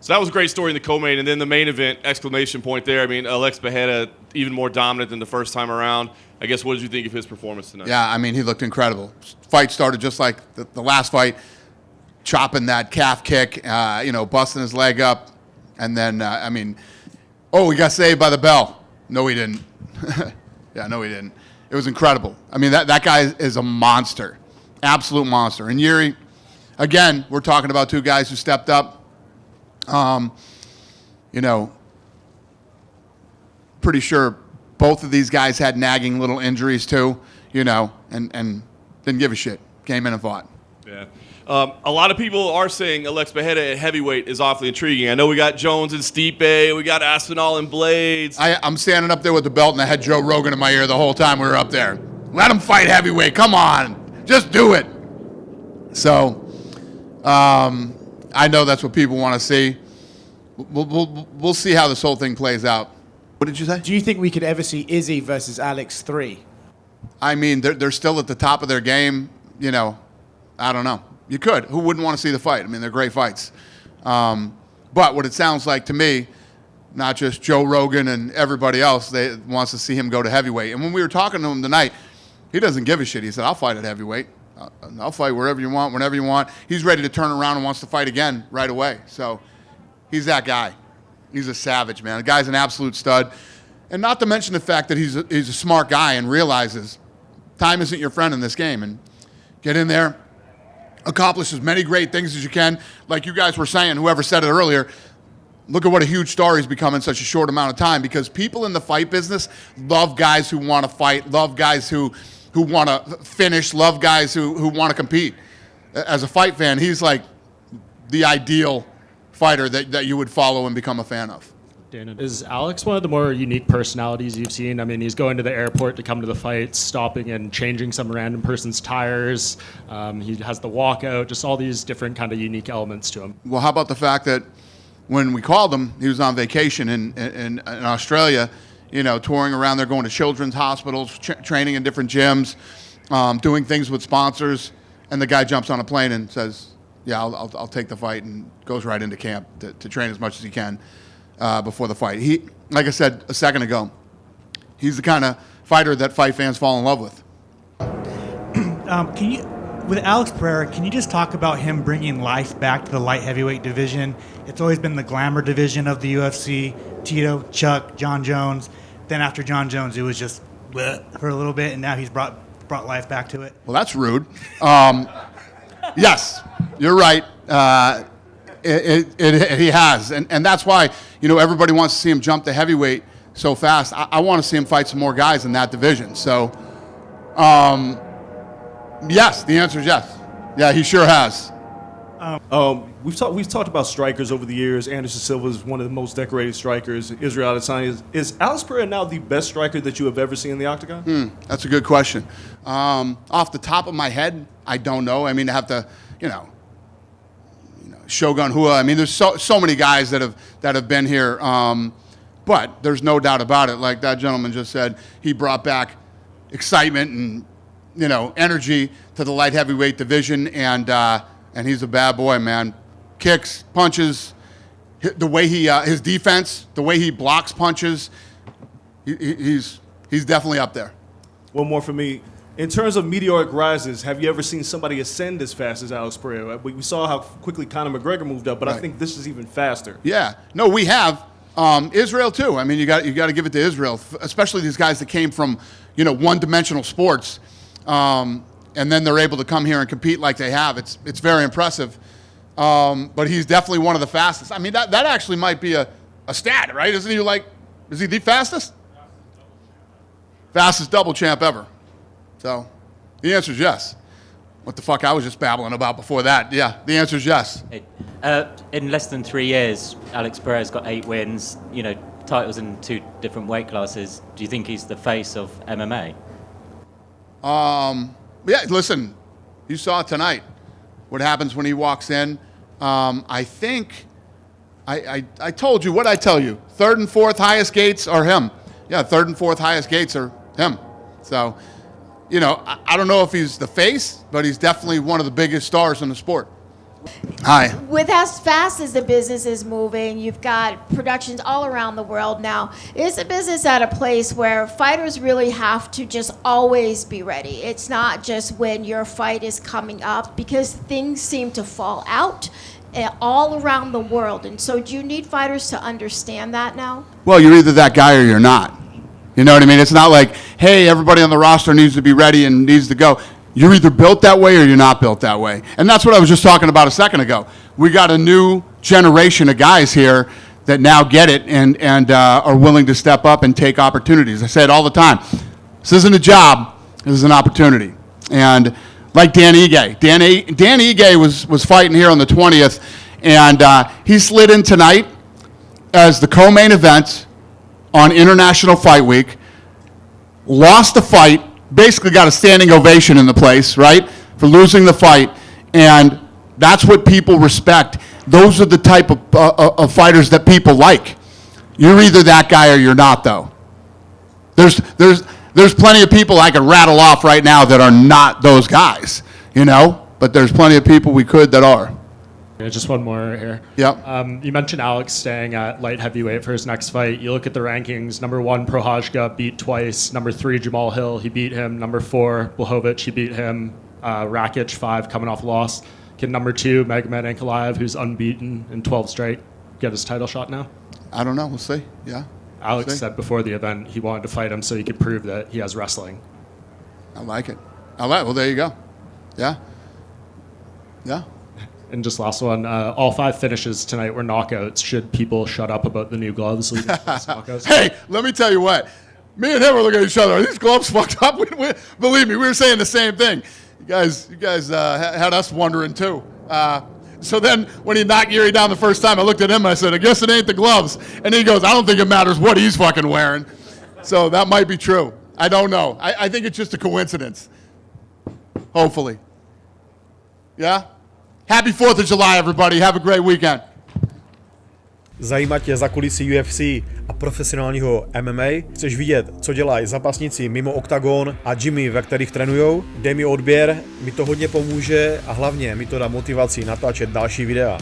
So that was a great story in the co-main, and then the main event, exclamation point there. I mean, Alex Pereira, even more dominant than the first time around. I guess, what did you think of his performance tonight? Yeah, I mean, he looked incredible. Fight started just like the last fight, chopping that calf kick, busting his leg up. And then, he got saved by the bell. No, he didn't. Yeah, no, he didn't. It was incredible. I mean, that guy is a monster, absolute monster. And Jiří, again, we're talking about two guys who stepped up. Pretty sure both of these guys had nagging little injuries too, and didn't give a shit. Came in and fought. Yeah. A lot of people are saying Alex Pereira at heavyweight is awfully intriguing. I know we got Jones and Stipe, we got Aspinall and Blades. I'm standing up there with the belt, and I had Joe Rogan in my ear the whole time we were up there. Let him fight heavyweight. Come on. Just do it. So, I know that's what people want to see. We'll see how this whole thing plays out. What did you say? Do you think we could ever see Izzy versus Alex 3? I mean, they're still at the top of their game. I don't know. You could. Who wouldn't want to see the fight? I mean, they're great fights. But what it sounds like to me, not just Joe Rogan and everybody else, they wants to see him go to heavyweight. And when we were talking to him tonight, he doesn't give a shit. He said, I'll fight at heavyweight. I'll fight wherever you want, whenever you want. He's ready to turn around and wants to fight again right away. So he's that guy. He's a savage, man. The guy's an absolute stud. And not to mention the fact that he's a smart guy and realizes time isn't your friend in this game. And get in there, accomplish as many great things as you can. Like you guys were saying, whoever said it earlier, look at what a huge star he's become in such a short amount of time, because people in the fight business love guys who want to fight, love guys who want to finish, love guys who want to compete. As a fight fan, he's like the ideal fighter that you would follow and become a fan of. Dana, is Alex one of the more unique personalities you've seen? I mean, he's going to the airport to come to the fight, stopping and changing some random person's tires. He has the walkout, just all these different kind of unique elements to him. Well, how about the fact that when we called him, he was on vacation in Australia, touring around there, going to children's hospitals, training in different gyms, doing things with sponsors, and the guy jumps on a plane and says, yeah, I'll take the fight, and goes right into camp to train as much as he can before the fight. He, like I said a second ago, he's the kind of fighter that fight fans fall in love with. With Alex Pereira, can you just talk about him bringing life back to the light heavyweight division? It's always been the glamour division of the UFC. Tito, Chuck, John Jones. Then after John Jones, it was just bleh for a little bit, and now he's brought life back to it. Well, that's rude. Yes, you're right. He has, and that's why everybody wants to see him jump to heavyweight so fast. I want to see him fight some more guys in that division. So, yes, the answer is yes. Yeah, he sure has. We've talked about strikers over the years. Anderson Silva is one of the most decorated strikers. Israel Adesanya is Alex Pereira now the best striker that you have ever seen in the octagon? That's a good question. Off the top of my head, I don't know. I mean, I have to, Shogun Hua. I mean, there's so many guys that have been here. But there's no doubt about it. Like that gentleman just said, he brought back excitement and energy to the light heavyweight division, and he's a bad boy, man. Kicks, punches, the way his defense, the way he blocks punches, he's definitely up there. One more for me. In terms of meteoric rises, have you ever seen somebody ascend as fast as Alex Pereira? We saw how quickly Conor McGregor moved up, but right. I think this is even faster. Yeah. No, we have. Israel too. I mean, you got to give it to Israel, especially these guys that came from one-dimensional sports, and then they're able to come here and compete like they have. It's very impressive. But he's definitely one of the fastest. I mean, that actually might be a stat, right? Is he the fastest? Fastest double champ ever. So the answer is yes. What the fuck I was just babbling about before that. Yeah, the answer is yes. In less than 3 years, Alex Pereira's got 8 wins, titles in 2 different weight classes. Do you think he's the face of MMA? Yeah, listen, you saw it tonight. What happens when he walks in. I think, I told you, what did I tell you? 3rd and 4th highest gates are him. Yeah, 3rd and 4th highest gates are him. So, I don't know if he's the face, but he's definitely one of the biggest stars in the sport. Hi. With as fast as the business is moving, you've got productions all around the world now. Is the business at a place where fighters really have to just always be ready? It's not just when your fight is coming up, because things seem to fall out all around the world. And so do you need fighters to understand that now? Well, you're either that guy or you're not. You know what I mean? It's not like, hey, everybody on the roster needs to be ready and needs to go. You're either built that way or you're not built that way. And that's what I was just talking about a second ago. We got a new generation of guys here that now get it and are willing to step up and take opportunities. I say it all the time. This isn't a job. This is an opportunity. And like Dan Ige. Dan Ige was fighting here on the 20th, and he slid in tonight as the co-main event on International Fight Week, lost the fight, basically got a standing ovation in the place, right, for losing the fight, and that's what people respect. Those are the type of fighters that people like. You're either that guy or you're not, though. There's plenty of people I could rattle off right now that are not those guys, you know, but there's plenty of people we could that are. Yeah, just one more here. Yep. You mentioned Alex staying at light heavyweight for his next fight. You look at the rankings. Number 1, Prochazka beat twice. Number 3, Jamal Hill, he beat him. Number 4, Blachowicz, he beat him. Rakic, 5, coming off loss. Can number 2, Magomed Ankalaev, who's unbeaten in 12 straight, get his title shot now? I don't know. We'll see. Yeah. Alex said before the event he wanted to fight him so he could prove that he has wrestling. I like it. Well, there you go. Yeah. Yeah. And just last one, all 5 finishes tonight were knockouts. Should people shut up about the new gloves leading to these knockouts? Hey, let me tell you what. Me and him were looking at each other. Are these gloves fucked up? Believe me, we were saying the same thing. You guys had us wondering too. So then when he knocked Yuri down the first time, I looked at him and I said, I guess it ain't the gloves. And he goes, I don't think it matters what he's fucking wearing. So that might be true. I don't know. I think it's just a coincidence. Hopefully. Yeah? Happy 4th of July, everybody. Have a great weekend. Zajímá tě za kulisy UFC a profesionálního MMA? Chceš vidět, co dělají zápasníci mimo oktagon a gymy, ve kterých trénujou? Dej mi odběr, mi to hodně pomůže a hlavně mi to dá motivaci natáčet další videa.